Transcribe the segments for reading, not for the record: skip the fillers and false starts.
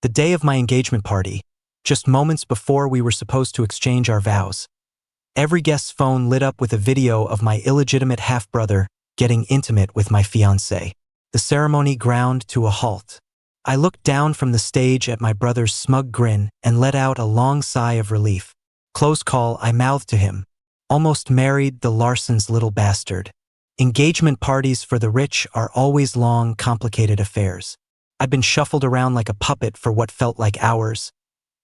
The day of my engagement party, just moments before we were supposed to exchange our vows. Every guest's phone lit up with a video of my illegitimate half-brother getting intimate with my fiancée. The ceremony ground to a halt. I looked down from the stage at my brother's smug grin and let out a long sigh of relief. Close call, I mouthed to him. Almost married the Larssons' little bastard. Engagement parties for the rich are always long, complicated affairs. I'd been shuffled around like a puppet for what felt like hours.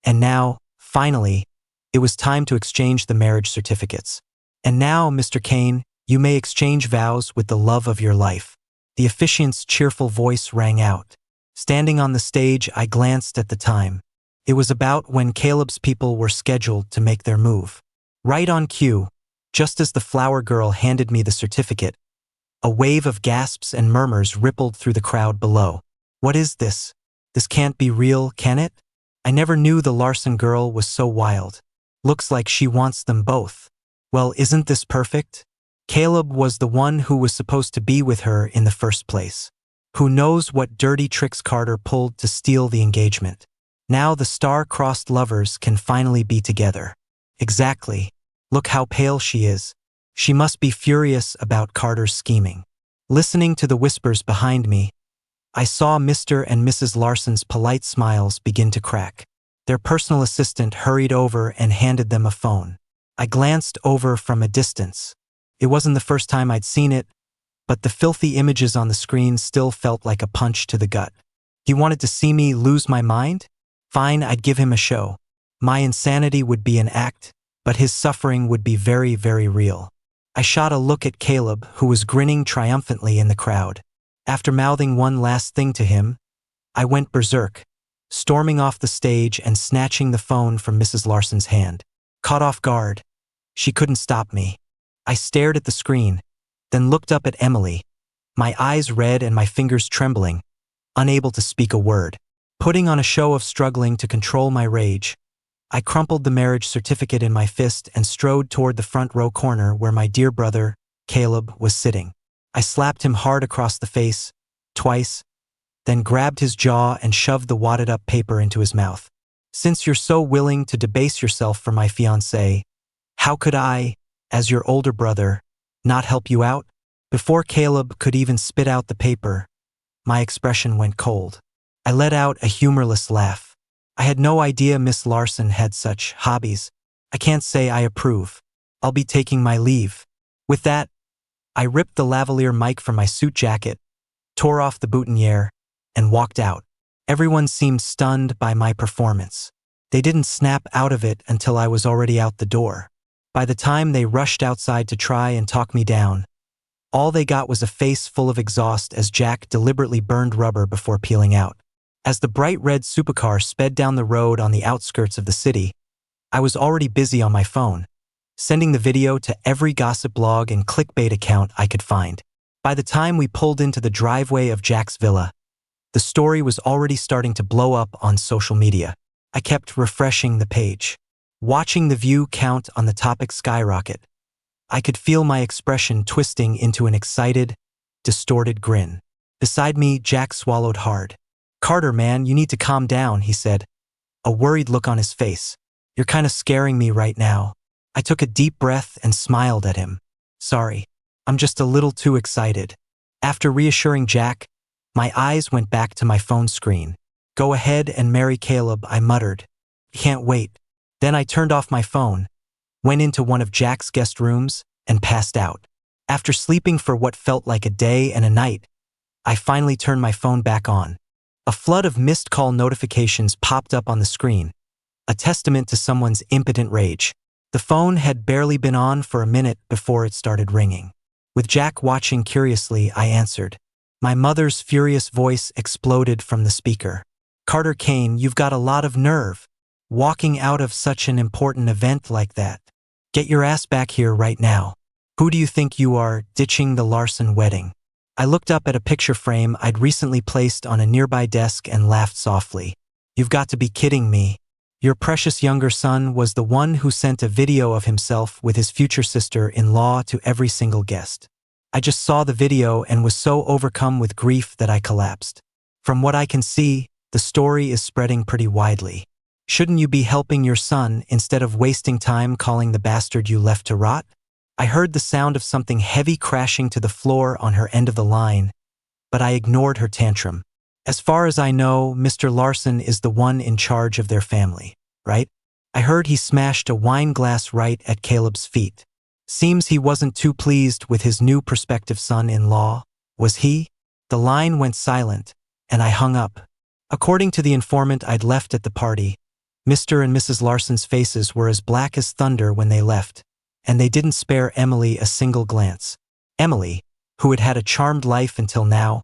And now, finally, it was time to exchange the marriage certificates. And now, Mr. Cain, you may exchange vows with the love of your life. The officiant's cheerful voice rang out. Standing on the stage, I glanced at the time. It was about when Caleb's people were scheduled to make their move. Right on cue, just as the flower girl handed me the certificate, a wave of gasps and murmurs rippled through the crowd below. What is this? This can't be real, can it? I never knew the Larsson girl was so wild. Looks like she wants them both. Well, isn't this perfect? Caleb was the one who was supposed to be with her in the first place. Who knows what dirty tricks Carter pulled to steal the engagement. Now the star-crossed lovers can finally be together. Exactly. Look how pale she is. She must be furious about Carter's scheming. Listening to the whispers behind me, I saw Mr. and Mrs. Larsson's polite smiles begin to crack. Their personal assistant hurried over and handed them a phone. I glanced over from a distance. It wasn't the first time I'd seen it, but the filthy images on the screen still felt like a punch to the gut. He wanted to see me lose my mind? Fine, I'd give him a show. My insanity would be an act, but his suffering would be very, very real. I shot a look at Caleb, who was grinning triumphantly in the crowd. After mouthing one last thing to him, I went berserk, storming off the stage and snatching the phone from Mrs. Larsson's hand. Caught off guard, she couldn't stop me. I stared at the screen, then looked up at Emily, my eyes red and my fingers trembling, unable to speak a word. Putting on a show of struggling to control my rage, I crumpled the marriage certificate in my fist and strode toward the front row corner where my dear brother, Caleb, was sitting. I slapped him hard across the face, twice, then grabbed his jaw and shoved the wadded-up paper into his mouth. Since you're so willing to debase yourself for my fiancée, how could I, as your older brother, not help you out? Before Caleb could even spit out the paper, my expression went cold. I let out a humorless laugh. I had no idea Miss Larsson had such hobbies. I can't say I approve. I'll be taking my leave. With that, I ripped the lavalier mic from my suit jacket, tore off the boutonniere, and walked out. Everyone seemed stunned by my performance. They didn't snap out of it until I was already out the door. By the time they rushed outside to try and talk me down, all they got was a face full of exhaust as Jack deliberately burned rubber before peeling out. As the bright red supercar sped down the road on the outskirts of the city, I was already busy on my phone, sending the video to every gossip blog and clickbait account I could find. By the time we pulled into the driveway of Jack's villa, the story was already starting to blow up on social media. I kept refreshing the page, watching the view count on the topic skyrocket. I could feel my expression twisting into an excited, distorted grin. Beside me, Jack swallowed hard. "Carter, man, you need to calm down," he said, a worried look on his face. "You're kind of scaring me right now." I took a deep breath and smiled at him. "Sorry, I'm just a little too excited." After reassuring Jack, my eyes went back to my phone screen. "Go ahead and marry Caleb," I muttered. "Can't wait." Then I turned off my phone, went into one of Jack's guest rooms, and passed out. After sleeping for what felt like a day and a night, I finally turned my phone back on. A flood of missed call notifications popped up on the screen, a testament to someone's impotent rage. The phone had barely been on for a minute before it started ringing. With Jack watching curiously, I answered. My mother's furious voice exploded from the speaker. "Carter Cain, you've got a lot of nerve. Walking out of such an important event like that. Get your ass back here right now. Who do you think you are, ditching the Larsson wedding?" I looked up at a picture frame I'd recently placed on a nearby desk and laughed softly. "You've got to be kidding me. Your precious younger son was the one who sent a video of himself with his future sister-in-law to every single guest. I just saw the video and was so overcome with grief that I collapsed. From what I can see, The story is spreading pretty widely. Shouldn't you be helping your son instead of wasting time calling the bastard you left to rot? I heard the sound of something heavy crashing to the floor on her end of the line, but I ignored her tantrum. As far as I know, Mr. Larsson is the one in charge of their family, right? I heard he smashed a wine glass right at Caleb's feet. Seems he wasn't too pleased with his new prospective son-in-law, was he? The line went silent, and I hung up. According to the informant I'd left at the party, Mr. and Mrs. Larsson's faces were as black as thunder when they left, and they didn't spare Emily a single glance. Emily, who had had a charmed life until now,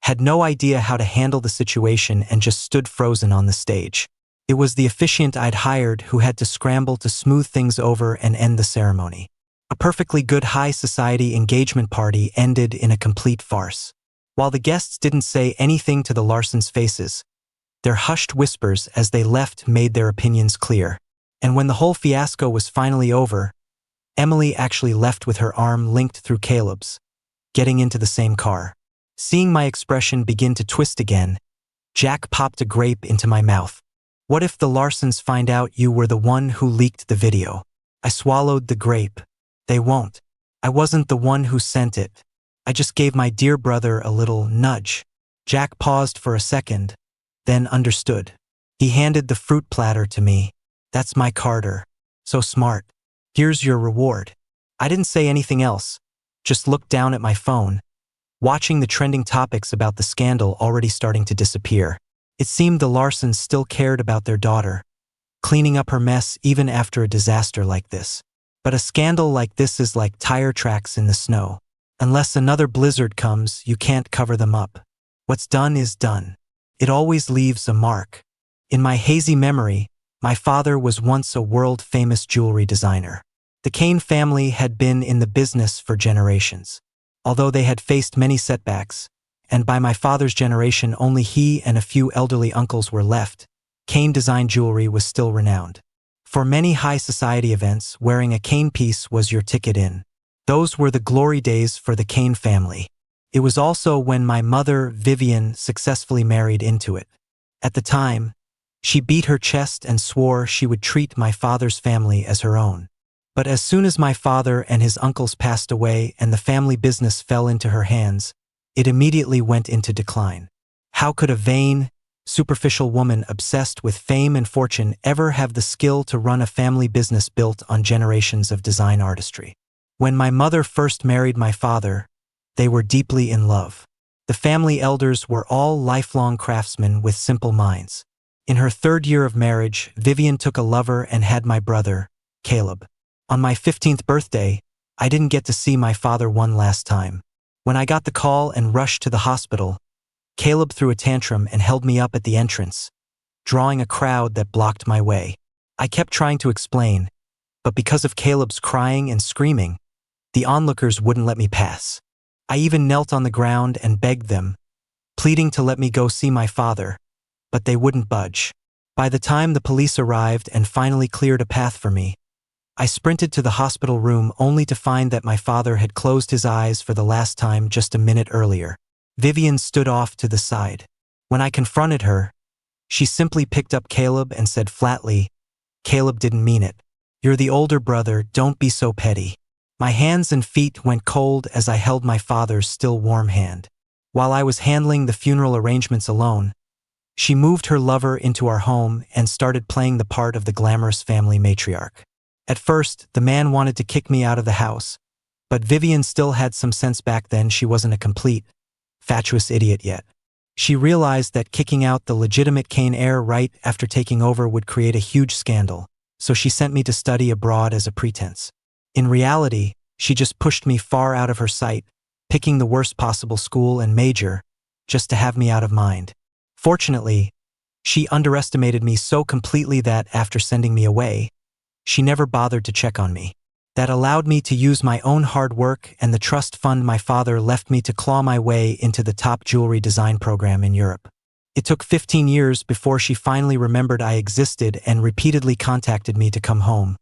had no idea how to handle the situation and just stood frozen on the stage. It was the officiant I'd hired who had to scramble to smooth things over and end the ceremony. A perfectly good high society engagement party ended in a complete farce. While the guests didn't say anything to the Larssons' faces, their hushed whispers as they left made their opinions clear. And when the whole fiasco was finally over, Emily actually left with her arm linked through Caleb's, getting into the same car. Seeing my expression begin to twist again, Jack popped a grape into my mouth. What if the Larssons find out you were the one who leaked the video? I swallowed the grape. They won't. I wasn't the one who sent it. I just gave my dear brother a little nudge. Jack paused for a second, then understood. He handed the fruit platter to me. That's my Carter. So smart. Here's your reward. I didn't say anything else, just looked down at my phone, watching the trending topics about the scandal already starting to disappear. It seemed the Larssons still cared about their daughter, cleaning up her mess even after a disaster like this. But a scandal like this is like tire tracks in the snow. Unless another blizzard comes, you can't cover them up. What's done is done. It always leaves a mark. In my hazy memory, my father was once a world-famous jewelry designer. The Cain family had been in the business for generations. Although they had faced many setbacks, and by my father's generation only he and a few elderly uncles were left, Cain design jewelry was still renowned. For many high society events, wearing a Cain piece was your ticket in. Those were the glory days for the Cain family. It was also when my mother, Vivian, successfully married into it. At the time, she beat her chest and swore she would treat my father's family as her own. But as soon as my father and his uncles passed away and the family business fell into her hands, it immediately went into decline. How could a vain, superficial woman obsessed with fame and fortune ever have the skill to run a family business built on generations of design artistry? When my mother first married my father, they were deeply in love. The family elders were all lifelong craftsmen with simple minds. In her third year of marriage, Vivian took a lover and had my brother, Caleb. On my 15th birthday, I didn't get to see my father one last time. When I got the call and rushed to the hospital, Caleb threw a tantrum and held me up at the entrance, drawing a crowd that blocked my way. I kept trying to explain, but because of Caleb's crying and screaming, the onlookers wouldn't let me pass. I even knelt on the ground and begged them, pleading to let me go see my father, but they wouldn't budge. By the time the police arrived and finally cleared a path for me, I sprinted to the hospital room only to find that my father had closed his eyes for the last time just a minute earlier. Vivian stood off to the side. When I confronted her, she simply picked up Caleb and said flatly, "Caleb didn't mean it. You're the older brother, don't be so petty." My hands and feet went cold as I held my father's still warm hand. While I was handling the funeral arrangements alone, she moved her lover into our home and started playing the part of the glamorous family matriarch. At first, the man wanted to kick me out of the house, but Vivian still had some sense back then. She wasn't a complete, fatuous idiot yet. She realized that kicking out the legitimate Cain heir right after taking over would create a huge scandal, so she sent me to study abroad as a pretense. In reality, she just pushed me far out of her sight, picking the worst possible school and major, just to have me out of mind. Fortunately, she underestimated me so completely that after sending me away, she never bothered to check on me. That allowed me to use my own hard work and the trust fund my father left me to claw my way into the top jewelry design program in Europe. It took 15 years before she finally remembered I existed and repeatedly contacted me to come home,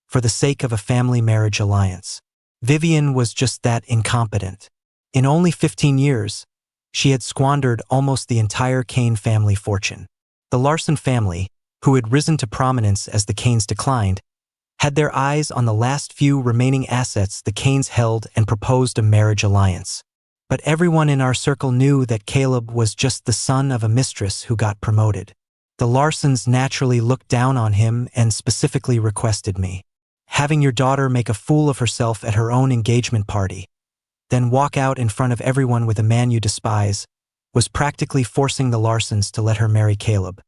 for the sake of a family marriage alliance. Vivian was just that incompetent. In only 15 years, She had squandered almost the entire Cain family fortune. The Larsson family, who had risen to prominence as the Cains declined, had their eyes on the last few remaining assets the Cains held and proposed a marriage alliance. But everyone in our circle knew that Caleb was just the son of a mistress who got promoted. The Larssons naturally looked down on him and specifically requested me. Having your daughter make a fool of herself at her own engagement party, then walk out in front of everyone with a man you despise, was practically forcing the Larssons to let her marry Caleb.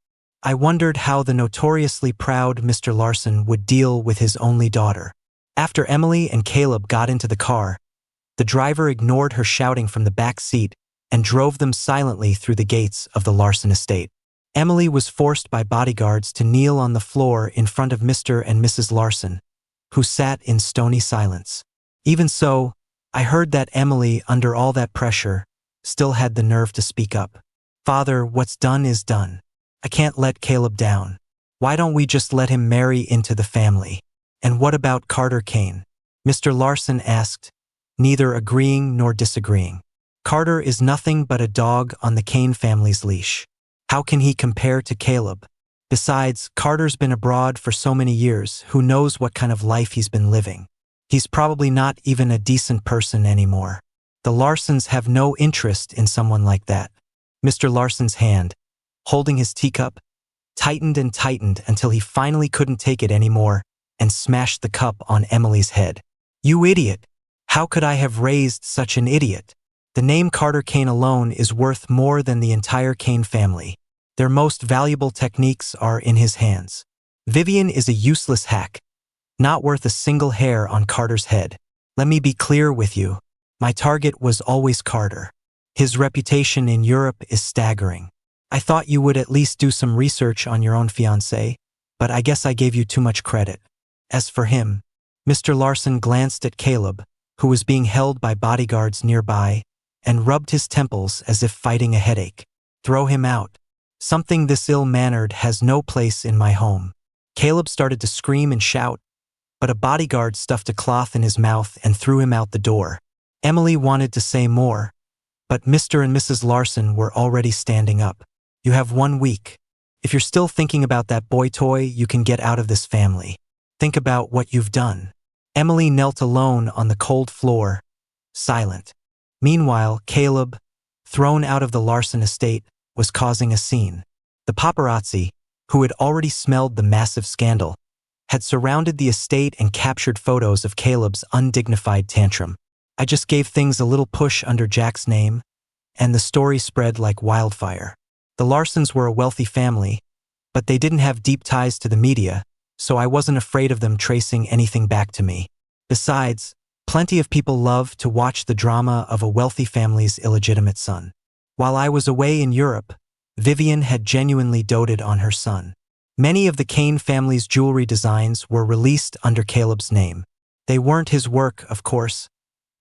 I wondered how the notoriously proud Mr. Larsson would deal with his only daughter. After Emily and Caleb got into the car, the driver ignored her shouting from the back seat and drove them silently through the gates of the Larsson estate. Emily was forced by bodyguards to kneel on the floor in front of Mr. and Mrs. Larsson, who sat in stony silence. Even so, I heard that Emily, under all that pressure, still had the nerve to speak up. "Father, what's done is done. I can't let Caleb down. Why don't we just let him marry into the family? And what about Carter Cain?" Mr. Larsson asked, neither agreeing nor disagreeing. "Carter is nothing but a dog on the Cain family's leash. How can he compare to Caleb? Besides, Carter's been abroad for so many years, who knows what kind of life he's been living. He's probably not even a decent person anymore. The Larssons have no interest in someone like that." Mr. Larsson's hand, holding his teacup, tightened and tightened until he finally couldn't take it anymore and smashed the cup on Emily's head. "You idiot! How could I have raised such an idiot? The name Carter Cain alone is worth more than the entire Cain family. Their most valuable techniques are in his hands. Vivian is a useless hack, not worth a single hair on Carter's head. Let me be clear with you. My target was always Carter. His reputation in Europe is staggering. I thought you would at least do some research on your own fiancé, but I guess I gave you too much credit. As for him," Mr. Larsson glanced at Caleb, who was being held by bodyguards nearby, and rubbed his temples as if fighting a headache. "Throw him out. Something this ill-mannered has no place in my home." Caleb started to scream and shout, but a bodyguard stuffed a cloth in his mouth and threw him out the door. Emily wanted to say more, but Mr. and Mrs. Larsson were already standing up. "You have 1 week. If you're still thinking about that boy toy, you can get out of this family. Think about what you've done." Emily knelt alone on the cold floor, silent. Meanwhile, Caleb, thrown out of the Larsson estate, was causing a scene. The paparazzi, who had already smelled the massive scandal, had surrounded the estate and captured photos of Caleb's undignified tantrum. I just gave things a little push under Jack's name, and the story spread like wildfire. The Larssons were a wealthy family, but they didn't have deep ties to the media, so I wasn't afraid of them tracing anything back to me. Besides, plenty of people love to watch the drama of a wealthy family's illegitimate son. While I was away in Europe, Vivian had genuinely doted on her son. Many of the Cain family's jewelry designs were released under Caleb's name. They weren't his work, of course,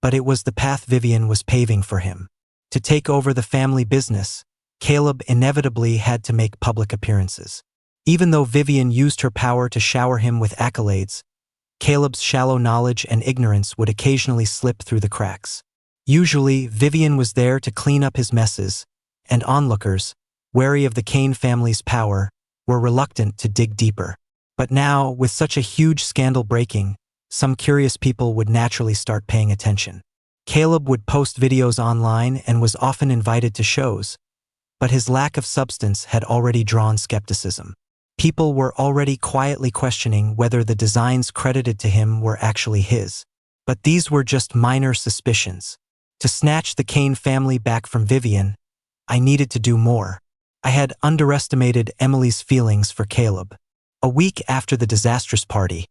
but it was the path Vivian was paving for him. To take over the family business, Caleb inevitably had to make public appearances. Even though Vivian used her power to shower him with accolades, Caleb's shallow knowledge and ignorance would occasionally slip through the cracks. Usually, Vivian was there to clean up his messes, and onlookers, wary of the Cain family's power, were reluctant to dig deeper. But now, with such a huge scandal breaking, some curious people would naturally start paying attention. Caleb would post videos online and was often invited to shows, but his lack of substance had already drawn skepticism. People were already quietly questioning whether the designs credited to him were actually his. But these were just minor suspicions. To snatch the Cain family back from Vivian, I needed to do more. I had underestimated Emily's feelings for Caleb. A week after the disastrous party,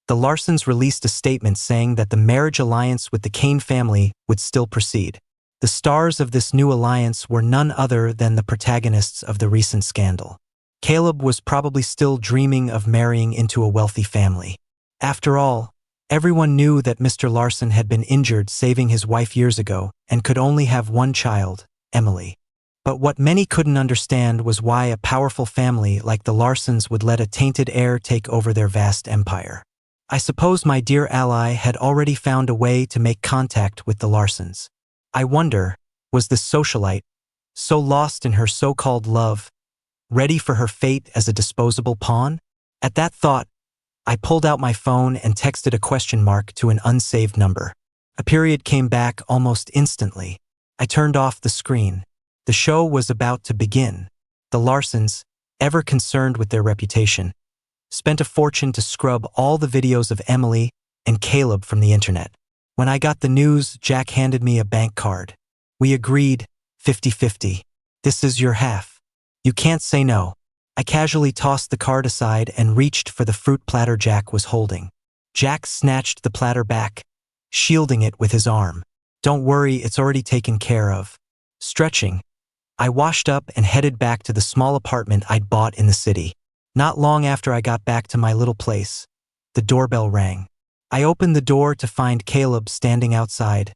the Larssons released a statement saying that the marriage alliance with the Cain family would still proceed. The stars of this new alliance were none other than the protagonists of the recent scandal. Caleb was probably still dreaming of marrying into a wealthy family. After all, everyone knew that Mr. Larsson had been injured saving his wife years ago and could only have one child, Emily. But what many couldn't understand was why a powerful family like the Larssons would let a tainted heir take over their vast empire. I suppose my dear ally had already found a way to make contact with the Larssons. I wonder, was this socialite, so lost in her so-called love, ready for her fate as a disposable pawn? At that thought, I pulled out my phone and texted a question mark to an unsaved number. A period came back almost instantly. I turned off the screen. The show was about to begin. The Larssons, ever concerned with their reputation, spent a fortune to scrub all the videos of Emily and Caleb from the internet. When I got the news, Jack handed me a bank card. We agreed 50-50. This is your half. You can't say no. I casually tossed the card aside and reached for the fruit platter Jack was holding. Jack snatched the platter back, shielding it with his arm. Don't worry, it's already taken care of. Stretching, I washed up and headed back to the small apartment I'd bought in the city. Not long after I got back to my little place, the doorbell rang. I opened the door to find Caleb standing outside,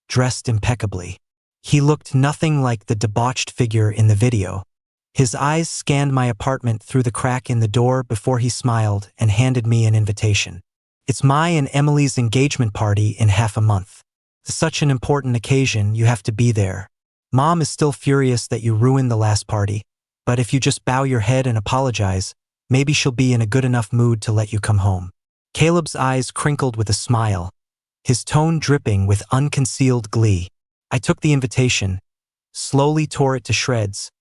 dressed impeccably. He looked nothing like the debauched figure in the video. His eyes scanned my apartment through the crack in the door before he smiled and handed me an invitation. It's my and Emily's engagement party in half a month. It's such an important occasion, you have to be there. Mom is still furious that you ruined the last party, but if you just bow your head and apologize, maybe she'll be in a good enough mood to let you come home. Caleb's eyes crinkled with a smile, his tone dripping with unconcealed glee. I took the invitation, slowly tore it to shreds,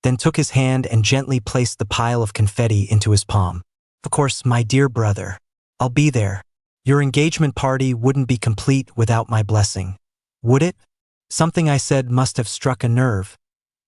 then took his hand and gently placed the pile of confetti into his palm. Of course, my dear brother, I'll be there. Your engagement party wouldn't be complete without my blessing, would it? Something I said must have struck a nerve,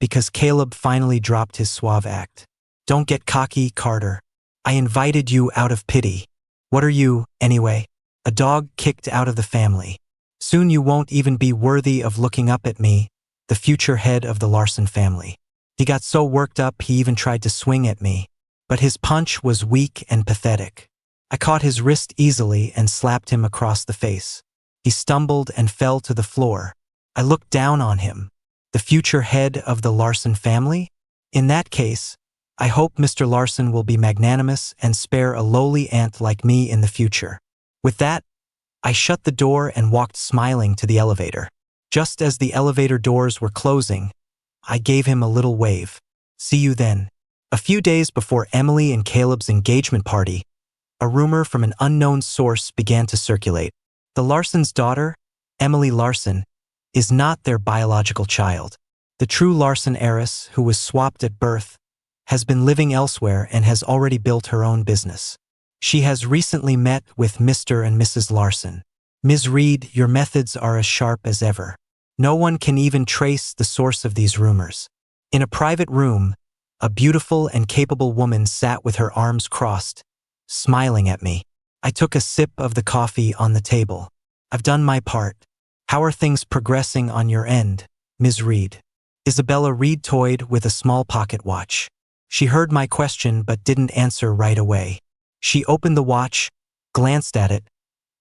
because Caleb finally dropped his suave act. Don't get cocky, Carter. I invited you out of pity. What are you, anyway? A dog kicked out of the family. Soon you won't even be worthy of looking up at me, the future head of the Larsson family. He got so worked up he even tried to swing at me, but his punch was weak and pathetic. I caught his wrist easily and slapped him across the face. He stumbled and fell to the floor. I looked down on him. The future head of the Larsson family? In that case, I hope Mr. Larsson will be magnanimous and spare a lowly ant like me in the future. With that, I shut the door and walked smiling to the elevator. Just as the elevator doors were closing, I gave him a little wave. See you then. A few days before Emily and Caleb's engagement party, a rumor from an unknown source began to circulate. The Larssons' daughter, Emily Larsson, is not their biological child. The true Larsson heiress, who was swapped at birth, has been living elsewhere and has already built her own business. She has recently met with Mr. and Mrs. Larsson. Ms. Reed, your methods are as sharp as ever. No one can even trace the source of these rumors. In a private room, a beautiful and capable woman sat with her arms crossed, smiling at me. I took a sip of the coffee on the table. I've done my part. How are things progressing on your end, Ms. Reed? Isabella Reed toyed with a small pocket watch. She heard my question but didn't answer right away. She opened the watch, glanced at it,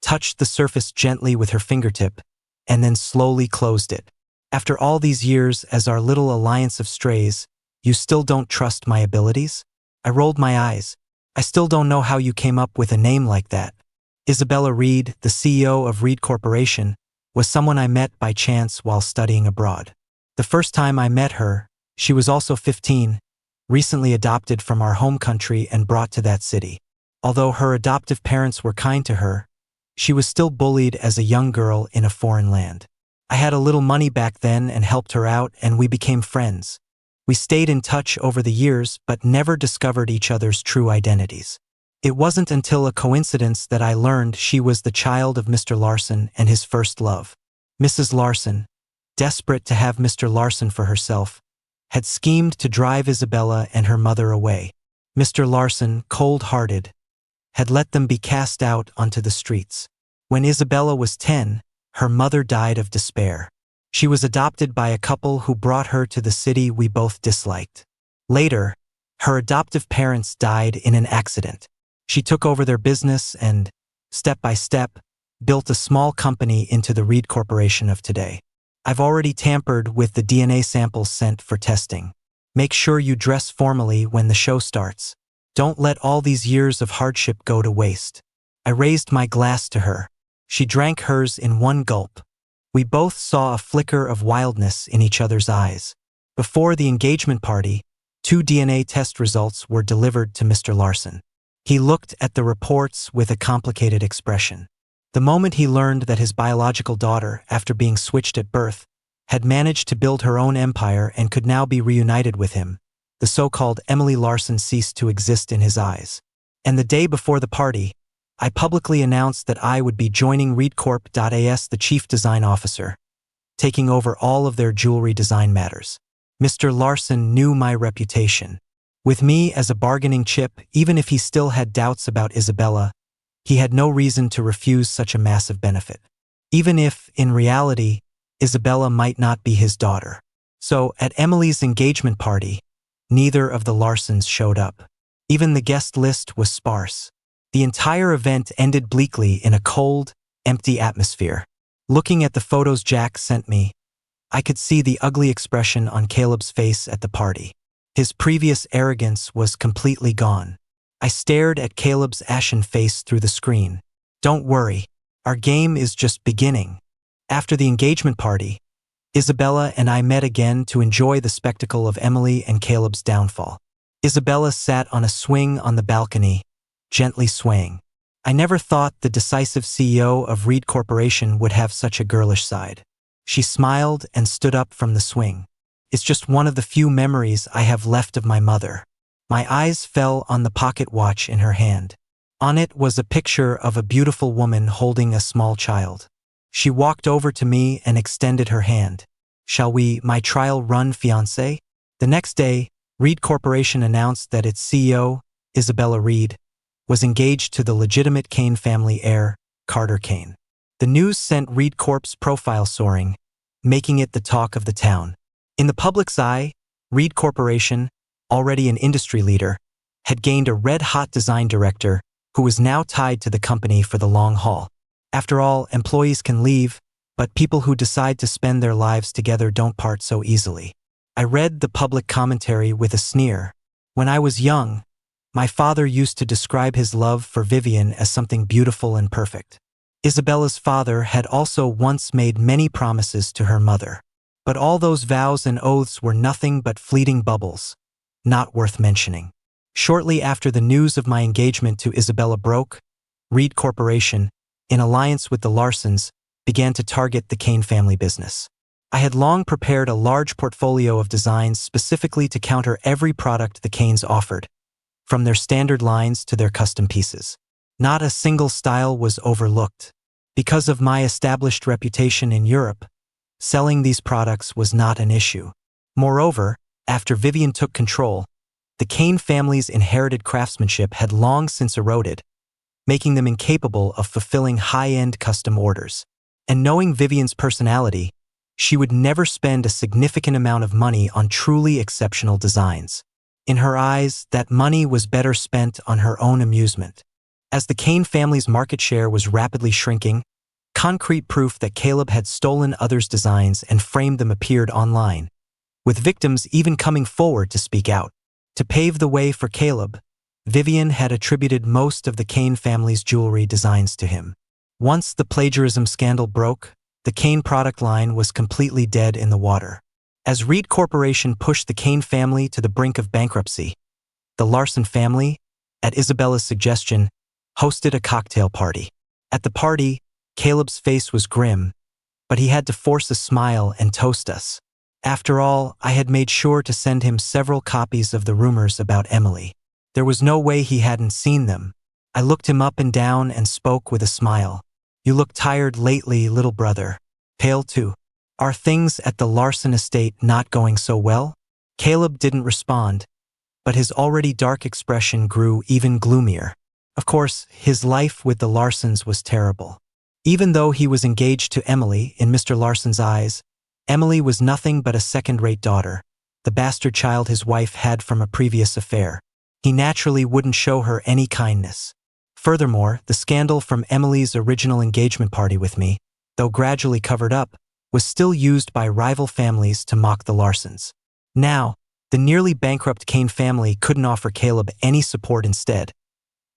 touched the surface gently with her fingertip, and then slowly closed it. After all these years as our little alliance of strays, you still don't trust my abilities? I rolled my eyes. I still don't know how you came up with a name like that. Isabella Reed, the CEO of Reed Corporation, was someone I met by chance while studying abroad. The first time I met her, she was also 15, recently adopted from our home country and brought to that city. Although her adoptive parents were kind to her, she was still bullied as a young girl in a foreign land. I had a little money back then and helped her out, and we became friends. We stayed in touch over the years but never discovered each other's true identities. It wasn't until a coincidence that I learned she was the child of Mr. Larsson and his first love. Mrs. Larsson, desperate to have Mr. Larsson for herself, had schemed to drive Isabella and her mother away. Mr. Larsson, cold-hearted, had let them be cast out onto the streets. When Isabella was 10, her mother died of despair. She was adopted by a couple who brought her to the city we both disliked. Later, her adoptive parents died in an accident. She took over their business and, step by step, built a small company into the Reed Corporation of today. I've already tampered with the DNA samples sent for testing. Make sure you dress formally when the show starts. Don't let all these years of hardship go to waste. I raised my glass to her. She drank hers in one gulp. We both saw a flicker of wildness in each other's eyes. Before the engagement party, 2 DNA test results were delivered to Mr. Larsson. He looked at the reports with a complicated expression. The moment he learned that his biological daughter, after being switched at birth, had managed to build her own empire and could now be reunited with him, the so-called Emily Larsson ceased to exist in his eyes. And the day before the party, I publicly announced that I would be joining ReedCorp.as the chief design officer, taking over all of their jewelry design matters. Mr. Larsson knew my reputation. With me as a bargaining chip, even if he still had doubts about Isabella, he had no reason to refuse such a massive benefit. Even if, in reality, Isabella might not be his daughter. So, at Emily's engagement party, neither of the Larssons showed up. Even the guest list was sparse. The entire event ended bleakly in a cold, empty atmosphere. Looking at the photos Jack sent me, I could see the ugly expression on Caleb's face at the party. His previous arrogance was completely gone. I stared at Caleb's ashen face through the screen. Don't worry, our game is just beginning. After the engagement party, Isabella and I met again to enjoy the spectacle of Emily and Caleb's downfall. Isabella sat on a swing on the balcony, gently swaying. I never thought the decisive CEO of Reed Corporation would have such a girlish side. She smiled and stood up from the swing. It's just one of the few memories I have left of my mother. My eyes fell on the pocket watch in her hand. On it was a picture of a beautiful woman holding a small child. She walked over to me and extended her hand. Shall we, my trial run fiancé? The next day, Reed Corporation announced that its CEO, Isabella Reed, was engaged to the legitimate Cain family heir, Carter Cain. The news sent Reed Corp's profile soaring, making it the talk of the town. In the public's eye, Reed Corporation, already an industry leader, had gained a red-hot design director who was now tied to the company for the long haul. After all, employees can leave, but people who decide to spend their lives together don't part so easily. I read the public commentary with a sneer. When I was young, my father used to describe his love for Vivian as something beautiful and perfect. Isabella's father had also once made many promises to her mother. But all those vows and oaths were nothing but fleeting bubbles, not worth mentioning. Shortly after the news of my engagement to Isabella broke, Reed Corporation, in alliance with the Larssons, began to target the Cain family business. I had long prepared a large portfolio of designs specifically to counter every product the Cains offered, from their standard lines to their custom pieces. Not a single style was overlooked. Because of my established reputation in Europe, selling these products was not an issue. Moreover, after Vivian took control, the Cain family's inherited craftsmanship had long since eroded, making them incapable of fulfilling high-end custom orders. And knowing Vivian's personality, she would never spend a significant amount of money on truly exceptional designs. In her eyes, that money was better spent on her own amusement. As the Cain family's market share was rapidly shrinking, concrete proof that Caleb had stolen others' designs and framed them appeared online, with victims even coming forward to speak out. To pave the way for Caleb, Vivian had attributed most of the Cain family's jewelry designs to him. Once the plagiarism scandal broke, the Cain product line was completely dead in the water. As Reed Corporation pushed the Cain family to the brink of bankruptcy, the Larsson family, at Isabella's suggestion, hosted a cocktail party. At the party, Caleb's face was grim, but he had to force a smile and toast us. After all, I had made sure to send him several copies of the rumors about Emily. There was no way he hadn't seen them. I looked him up and down and spoke with a smile. You look tired lately, little brother. Pale too. Are things at the Larsson estate not going so well? Caleb didn't respond, but his already dark expression grew even gloomier. Of course, his life with the Larssons was terrible. Even though he was engaged to Emily, in Mr. Larsson's eyes, Emily was nothing but a second-rate daughter, the bastard child his wife had from a previous affair. He naturally wouldn't show her any kindness. Furthermore, the scandal from Emily's original engagement party with me, though gradually covered up, was still used by rival families to mock the Larssons. Now, the nearly bankrupt Cain family couldn't offer Caleb any support instead.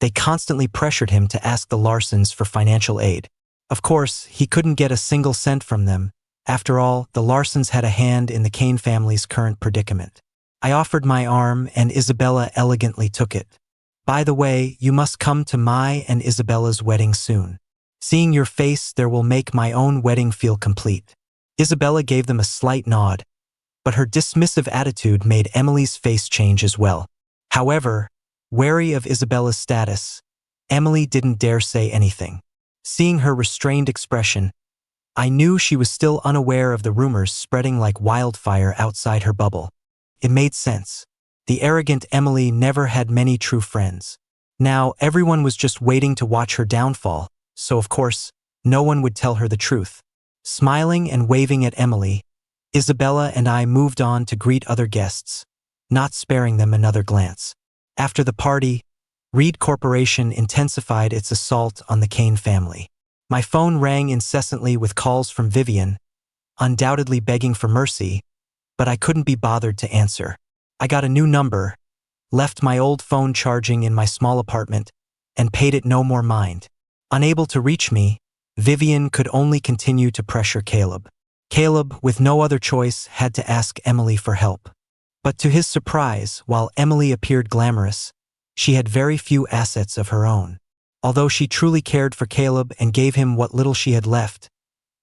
They constantly pressured him to ask the Larssons for financial aid. Of course, he couldn't get a single cent from them, After all, the Larssons had a hand in the Cain family's current predicament. I offered my arm, and Isabella elegantly took it. By the way, you must come to my and Isabella's wedding soon. Seeing your face there will make my own wedding feel complete. Isabella gave them a slight nod, but her dismissive attitude made Emily's face change as well. However, wary of Isabella's status, Emily didn't dare say anything. Seeing her restrained expression, I knew she was still unaware of the rumors spreading like wildfire outside her bubble. It made sense. The arrogant Emily never had many true friends. Now, everyone was just waiting to watch her downfall, so of course, no one would tell her the truth. Smiling and waving at Emily, Isabella and I moved on to greet other guests, not sparing them another glance. After the party, Reed Corporation intensified its assault on the Cain family. My phone rang incessantly with calls from Vivian, undoubtedly begging for mercy, but I couldn't be bothered to answer. I got a new number, left my old phone charging in my small apartment, and paid it no more mind. Unable to reach me, Vivian could only continue to pressure Caleb. Caleb, with no other choice, had to ask Emily for help. But to his surprise, while Emily appeared glamorous, she had very few assets of her own. Although she truly cared for Caleb and gave him what little she had left,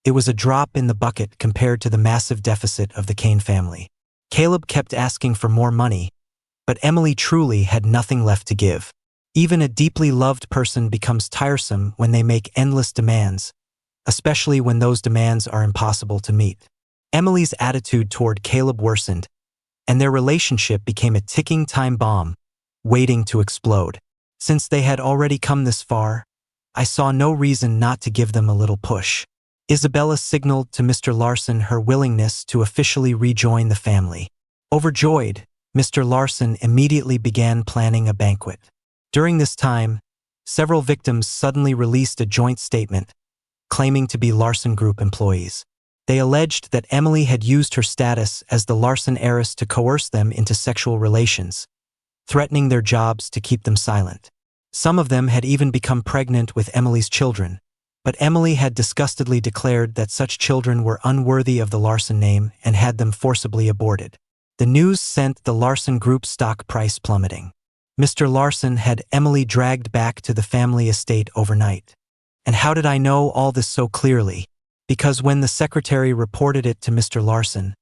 it was a drop in the bucket compared to the massive deficit of the Cain family. Caleb kept asking for more money, but Emily truly had nothing left to give. Even a deeply loved person becomes tiresome when they make endless demands, especially when those demands are impossible to meet. Emily's attitude toward Caleb worsened, and their relationship became a ticking time bomb, waiting to explode. Since they had already come this far, I saw no reason not to give them a little push. Isabella signaled to Mr. Larsson her willingness to officially rejoin the family. Overjoyed, Mr. Larsson immediately began planning a banquet. During this time, several victims suddenly released a joint statement, claiming to be Larsson Group employees. They alleged that Emily had used her status as the Larsson heiress to coerce them into sexual relations, threatening their jobs to keep them silent. Some of them had even become pregnant with Emily's children, but Emily had disgustedly declared that such children were unworthy of the Larsson name and had them forcibly aborted. The news sent the Larsson Group stock price plummeting. Mr. Larsson had Emily dragged back to the family estate overnight. And how did I know all this so clearly? Because when the secretary reported it to Mr. Larsson,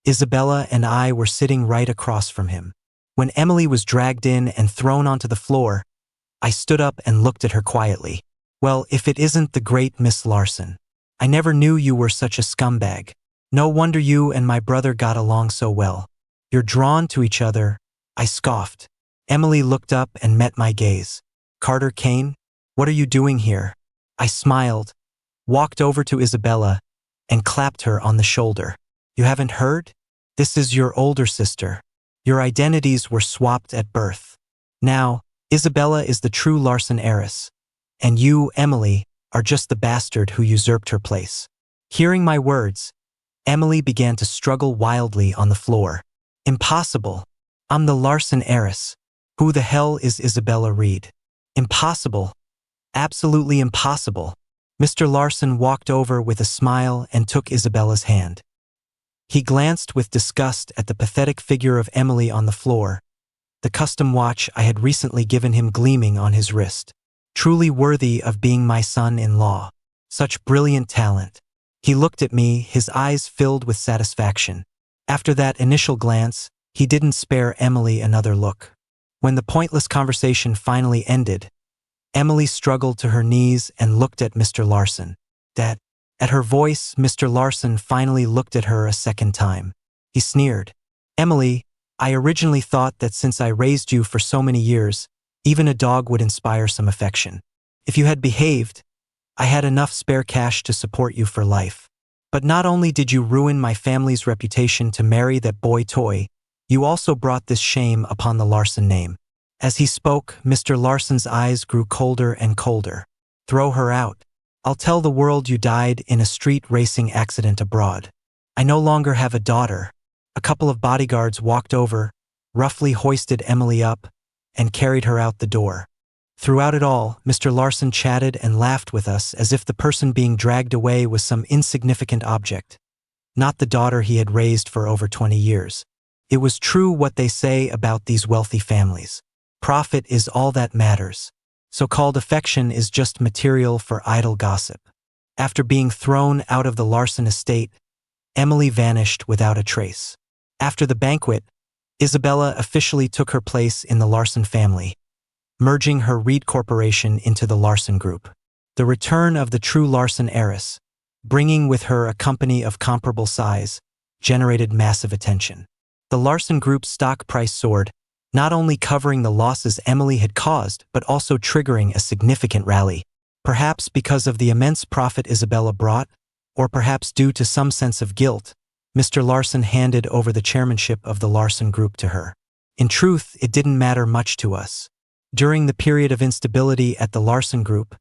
Isabella and I were sitting right across from him. When Emily was dragged in and thrown onto the floor, I stood up and looked at her quietly. Well, if it isn't the great Miss Larsson. I never knew you were such a scumbag. No wonder you and my brother got along so well. You're drawn to each other, I scoffed. Emily looked up and met my gaze. Carter Cain, what are you doing here? I smiled, walked over to Isabella, and clapped her on the shoulder. You haven't heard? This is your older sister. Your identities were swapped at birth. Now, Isabella is the true Larsson heiress, and you, Emily, are just the bastard who usurped her place. Hearing my words, Emily began to struggle wildly on the floor. Impossible. I'm the Larsson heiress. Who the hell is Isabella Reed? Impossible. Absolutely impossible. Mr. Larsson walked over with a smile and took Isabella's hand. He glanced with disgust at the pathetic figure of Emily on the floor, the custom watch I had recently given him gleaming on his wrist. Truly worthy of being my son-in-law. Such brilliant talent. He looked at me, his eyes filled with satisfaction. After that initial glance, he didn't spare Emily another look. When the pointless conversation finally ended, Emily struggled to her knees and looked at Mr. Larsson. At her voice, Mr. Larsson finally looked at her a second time. He sneered. Emily, I originally thought that since I raised you for so many years, even a dog would inspire some affection. If you had behaved, I had enough spare cash to support you for life. But not only did you ruin my family's reputation to marry that boy toy, you also brought this shame upon the Larsson name. As he spoke, Mr. Larsson's eyes grew colder and colder. Throw her out. I'll tell the world you died in a street racing accident abroad. I no longer have a daughter. A couple of bodyguards walked over, roughly hoisted Emily up, and carried her out the door. Throughout it all, Mr. Larsson chatted and laughed with us as if the person being dragged away was some insignificant object. not the daughter he had raised for over 20 years. It was true what they say about these wealthy families. Profit is all that matters. So-called affection is just material for idle gossip. After being thrown out of the Larsson estate, Emily vanished without a trace. After the banquet, Isabella officially took her place in the Larsson family, merging her Reed Corporation into the Larsson Group. The return of the true Larsson heiress, bringing with her a company of comparable size, generated massive attention. The Larsson Group's stock price soared, not only covering the losses Emily had caused, but also triggering a significant rally, perhaps because of the immense profit Isabella brought, or perhaps due to some sense of guilt. Mr. Larsson handed over the chairmanship of the Larsson Group to her. In truth, it didn't matter much to us. During the period of instability at the Larsson Group,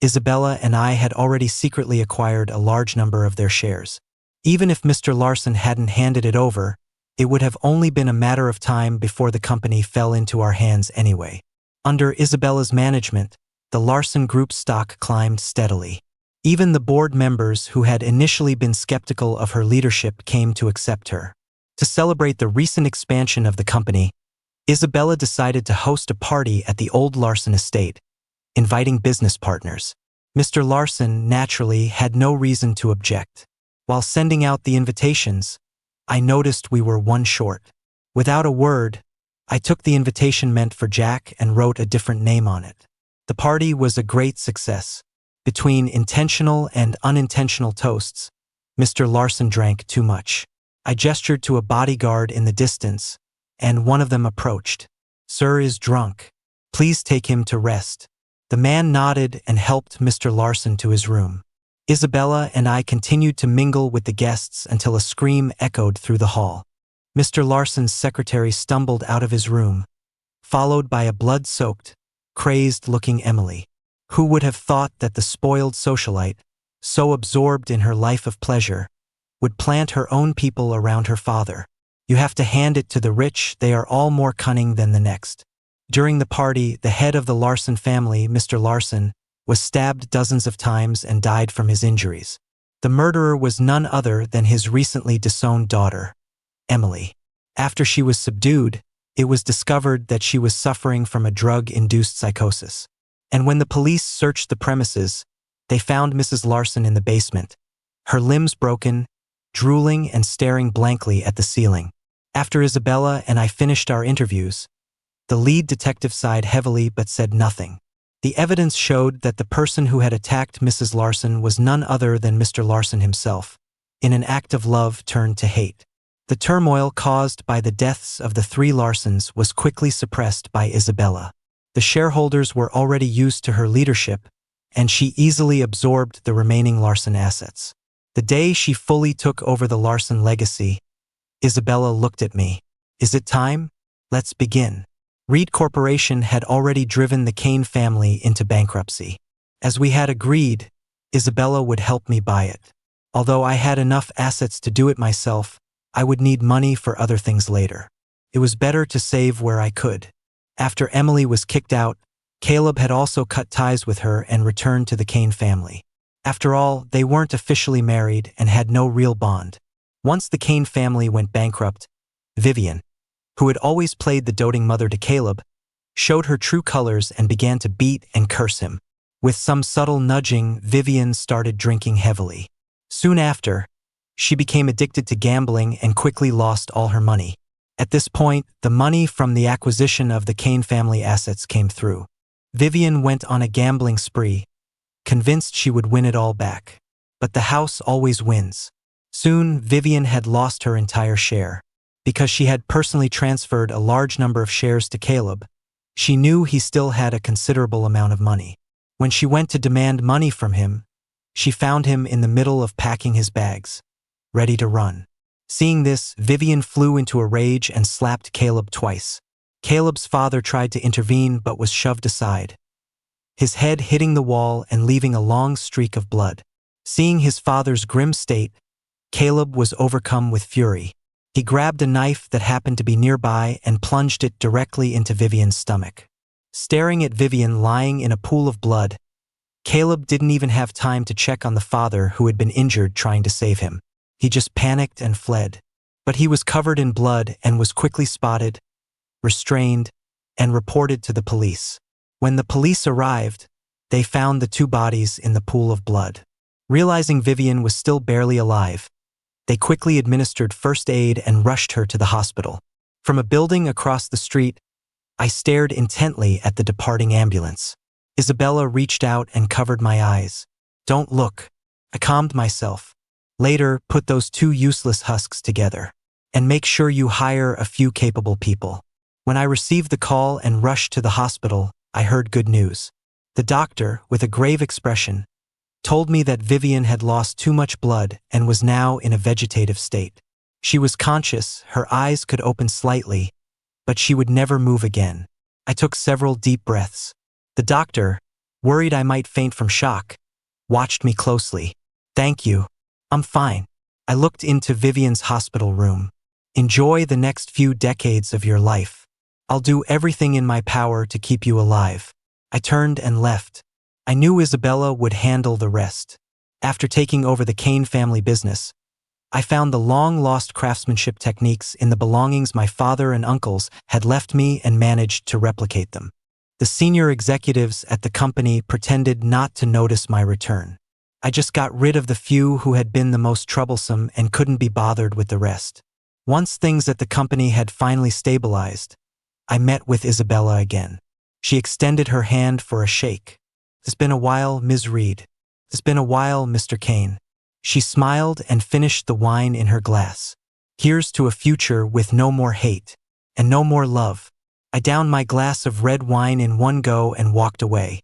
Isabella and I had already secretly acquired a large number of their shares. Even if Mr. Larsson hadn't handed it over, it would have only been a matter of time before the company fell into our hands anyway. Under Isabella's management, the Larsson Group's stock climbed steadily. Even the board members who had initially been skeptical of her leadership came to accept her. To celebrate the recent expansion of the company, Isabella decided to host a party at the old Larsson estate, inviting business partners. Mr. Larsson naturally had no reason to object. While sending out the invitations, I noticed we were one short. Without a word, I took the invitation meant for Jack and wrote a different name on it. The party was a great success. Between intentional and unintentional toasts, Mr. Larsson drank too much. I gestured to a bodyguard in the distance, and one of them approached. "Sir is drunk. Please take him to rest." The man nodded and helped Mr. Larsson to his room. Isabella and I continued to mingle with the guests until a scream echoed through the hall. Mr. Larsson's secretary stumbled out of his room, followed by a blood-soaked, crazed-looking Emily. Who would have thought that the spoiled socialite, so absorbed in her life of pleasure, would plant her own people around her father? You have to hand it to the rich, they are all more cunning than the next. During the party, the head of the Larsson family, Mr. Larsson, was stabbed dozens of times and died from his injuries. The murderer was none other than his recently disowned daughter, Emily. After she was subdued, it was discovered that she was suffering from a drug-induced psychosis. And when the police searched the premises, they found Mrs. Larsson in the basement, her limbs broken, drooling and staring blankly at the ceiling. After Isabella and I finished our interviews, the lead detective sighed heavily but said nothing. The evidence showed that the person who had attacked Mrs. Larsson was none other than Mr. Larsson himself, in an act of love turned to hate. The turmoil caused by the deaths of the three Larssons was quickly suppressed by Isabella. The shareholders were already used to her leadership, and she easily absorbed the remaining Larsson assets. The day she fully took over the Larsson legacy, Isabella looked at me. "Is it time? Let's begin." Reed Corporation had already driven the Cain family into bankruptcy. As we had agreed, Isabella would help me buy it. Although I had enough assets to do it myself, I would need money for other things later. It was better to save where I could. After Emily was kicked out, Caleb had also cut ties with her and returned to the Cain family. After all, they weren't officially married and had no real bond. Once the Cain family went bankrupt, Vivian, who had always played the doting mother to Caleb, showed her true colors and began to beat and curse him. With some subtle nudging, Vivian started drinking heavily. Soon after, she became addicted to gambling and quickly lost all her money. At this point, the money from the acquisition of the Cain family assets came through. Vivian went on a gambling spree, convinced she would win it all back. But the house always wins. Soon, Vivian had lost her entire share. Because she had personally transferred a large number of shares to Caleb, she knew he still had a considerable amount of money. When she went to demand money from him, she found him in the middle of packing his bags, ready to run. Seeing this, Vivian flew into a rage and slapped Caleb twice. Caleb's father tried to intervene but was shoved aside, his head hitting the wall and leaving a long streak of blood. Seeing his father's grim state, Caleb was overcome with fury. He grabbed a knife that happened to be nearby and plunged it directly into Vivian's stomach. Staring at Vivian lying in a pool of blood, Caleb didn't even have time to check on the father who had been injured trying to save him. He just panicked and fled. But he was covered in blood and was quickly spotted, restrained, and reported to the police. When the police arrived, they found the two bodies in the pool of blood. Realizing Vivian was still barely alive, they quickly administered first aid and rushed her to the hospital. From a building across the street, I stared intently at the departing ambulance. Isabella reached out and covered my eyes. "Don't look." I calmed myself. "Later, put those two useless husks together. And make sure you hire a few capable people." When I received the call and rushed to the hospital, I heard good news. The doctor, with a grave expression, told me that Vivian had lost too much blood and was now in a vegetative state. She was conscious, her eyes could open slightly, but she would never move again. I took several deep breaths. The doctor, worried I might faint from shock, watched me closely. "Thank you. I'm fine." I looked into Vivian's hospital room. "Enjoy the next few decades of your life. I'll do everything in my power to keep you alive." I turned and left. I knew Isabella would handle the rest. After taking over the Cain family business, I found the long-lost craftsmanship techniques in the belongings my father and uncles had left me and managed to replicate them. The senior executives at the company pretended not to notice my return. I just got rid of the few who had been the most troublesome and couldn't be bothered with the rest. Once things at the company had finally stabilized, I met with Isabella again. She extended her hand for a shake. "It's been a while, Ms. Reed. It's been a while, Mr. Cain." She smiled and finished the wine in her glass. "Here's to a future with no more hate and no more love." I downed my glass of red wine in one go and walked away.